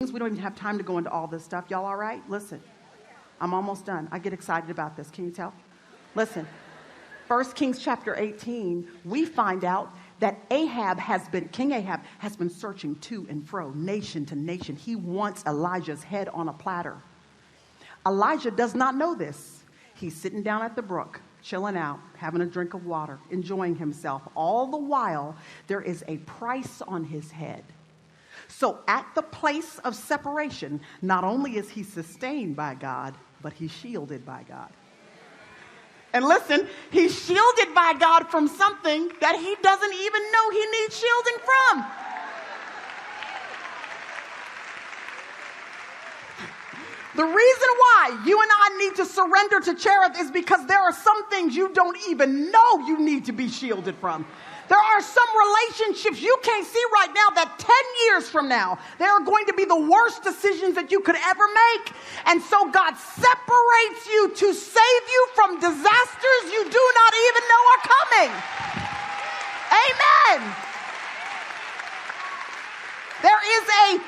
Philippians. We don't even have time to go into all this stuff. Y'all all right? Listen, I'm almost done. I get excited about this. Can you tell? Listen, 1 Kings chapter 18, we find out that King Ahab has been searching to and fro, nation to nation. He wants Elijah's head on a platter. Elijah does not know this. He's sitting down at the brook, chilling out, having a drink of water, enjoying himself. All the while, there is a price on his head. So at the place of separation, not only is he sustained by God, but he's shielded by God. And listen, he's shielded by God from something that he doesn't even know he needs shielding from. The reason why you and I need to surrender to Cherith is because there are some things you don't even know you need to be shielded from. There are some relationships you can't see right now that 10 years from now, they are going to be the worst decisions that you could ever make. And so God separates you to save you from disasters you do not even know are coming. Amen. There is a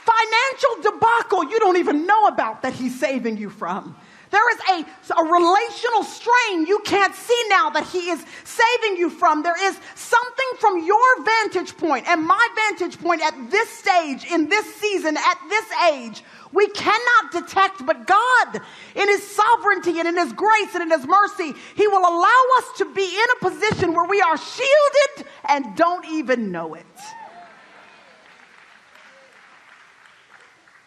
financial debacle you don't even know about that he's saving you from. There is a relational strain you can't see now that he is saving you from. There is something from your vantage point and my vantage point at this stage, in this season, at this age, we cannot detect. But God, in his sovereignty and in his grace and in his mercy, he will allow us to be in a position where we are shielded and don't even know it.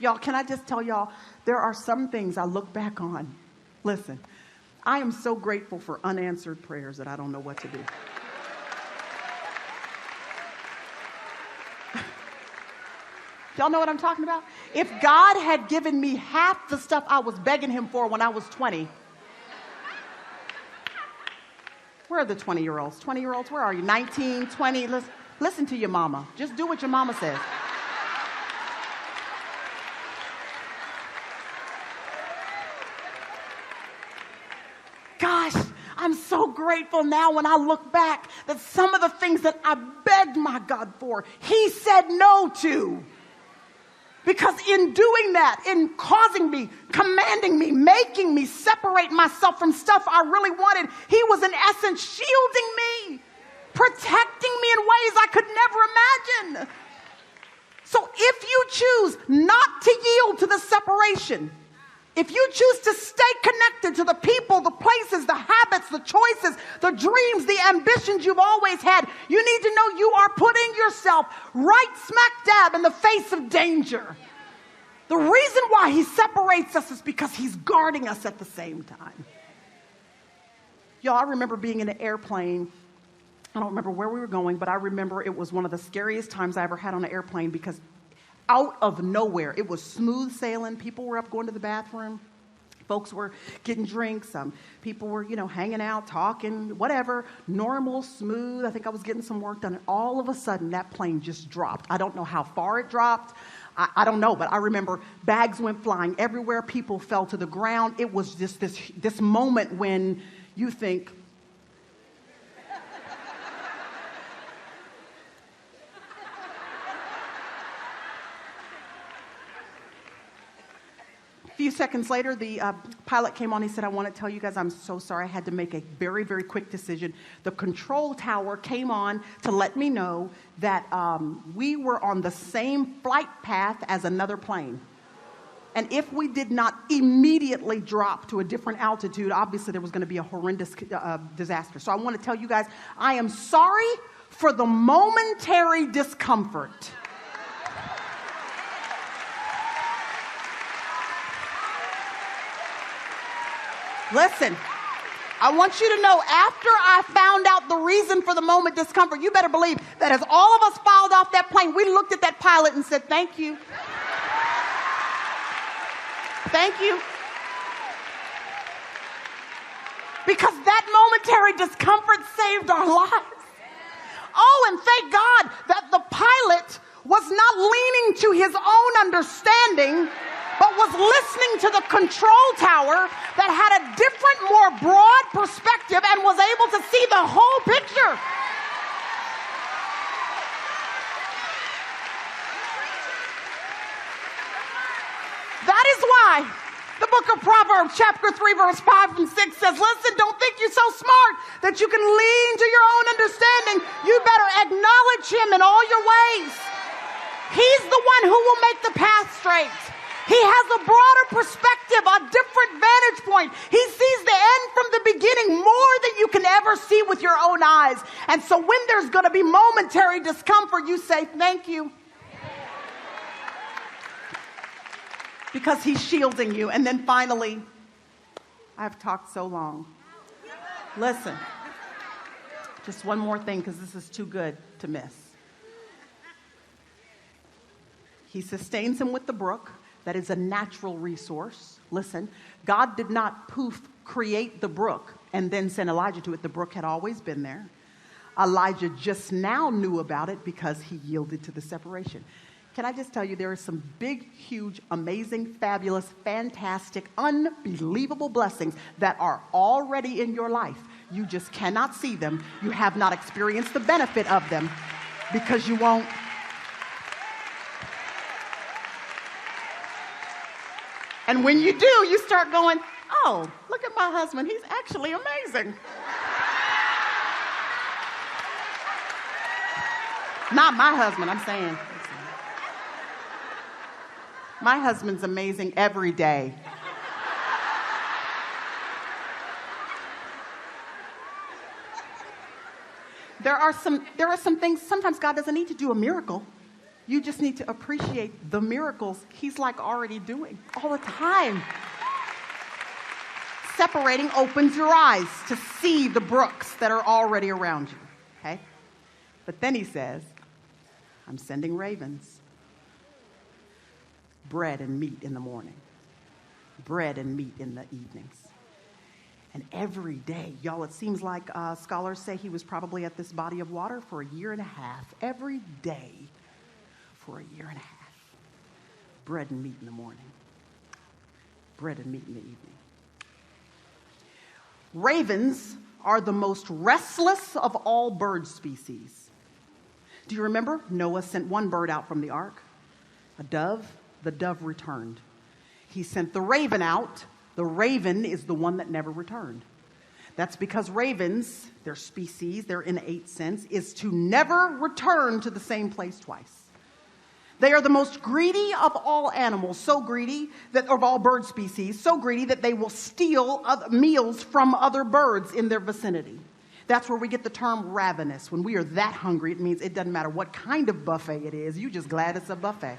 Y'all, can I just tell y'all, there are some things I look back on. Listen, I am so grateful for unanswered prayers that I don't know what to do. Y'all know what I'm talking about? If God had given me half the stuff I was begging him for when I was 20, where are the 20-year-olds? 20-year-olds, where are you? 19, 20? Listen to your mama. Just do what your mama says. Gosh, I'm so grateful now when I look back that some of the things that I begged my God for, he said no to. Because in doing that, in causing me, commanding me, making me separate myself from stuff I really wanted, he was in essence shielding me, protecting me in ways I could never imagine. So if you choose not to yield to the separation, if you choose to stay connected to the people, the places, the habits, the choices, the dreams, the ambitions you've always had, you need to know you are putting yourself right smack dab in the face of danger. The reason why he separates us is because he's guarding us at the same time. Y'all, I remember being in an airplane. I don't remember where we were going, but I remember it was one of the scariest times I ever had on an airplane because out of nowhere, it was smooth sailing. People were up going to the bathroom. Folks were getting drinks. People were, hanging out, talking, whatever. Normal, smooth. I think I was getting some work done. And all of a sudden, that plane just dropped. I don't know how far it dropped. I don't know, but I remember bags went flying everywhere. People fell to the ground. It was just this moment when you think, a few seconds later, the pilot came on. He said, I want to tell you guys, I'm so sorry. I had to make a very, very quick decision. The control tower came on to let me know that we were on the same flight path as another plane. And if we did not immediately drop to a different altitude, obviously there was going to be a horrendous disaster. So I want to tell you guys, I am sorry for the momentary discomfort. Listen, I want you to know, after I found out the reason for the moment discomfort, you better believe that as all of us filed off that plane, we looked at that pilot and said, thank you. Thank you. Because that momentary discomfort saved our lives. Oh, and thank God that the pilot was not leaning to his own understanding, but was listening to the control tower that had a different, more broad perspective and was able to see the whole picture. why. The book of Proverbs, chapter 3, verse 5 and 6 says, listen, don't think you're so smart that you can lean to your own understanding. You better acknowledge him in all your ways. He's the one who will make the path straight. He has a broader perspective, a different vantage point. He sees the end from the beginning more than you can ever see with your own eyes. And so when there's going to be momentary discomfort, you say, thank you. Because he's shielding you. And then finally, I've talked so long. Listen, just one more thing, because this is too good to miss. He sustains him with the brook. That is a natural resource. Listen, God did not create the brook and then send Elijah to it. The brook had always been there. Elijah just now knew about it because he yielded to the separation. Can I just tell you, there are some big, huge, amazing, fabulous, fantastic, unbelievable blessings that are already in your life. You just cannot see them. You have not experienced the benefit of them because you won't. And when you do, you start going, oh, look at my husband. He's actually amazing. Not my husband, I'm saying. My husband's amazing every day. There are some things, sometimes God doesn't need to do a miracle. You just need to appreciate the miracles he's like already doing all the time. Separating opens your eyes to see the brooks that are already around you, okay? But then he says, I'm sending ravens. Bread and meat in the morning. Bread and meat in the evenings. And every day, y'all, it seems like scholars say he was probably at this body of water for a year and a half. Every day. For a year and a half. Bread and meat in the morning. Bread and meat in the evening. Ravens are the most restless of all bird species. Do you remember? Noah sent one bird out from the ark, a dove. The dove returned. He sent the raven out. The raven is the one that never returned. That's because ravens, their species, their innate sense, is to never return to the same place twice. They are the most greedy of all animals, so greedy that of all bird species, so greedy that they will steal meals from other birds in their vicinity. That's where we get the term ravenous. When we are that hungry, it means it doesn't matter what kind of buffet it is. You're just glad it's a buffet.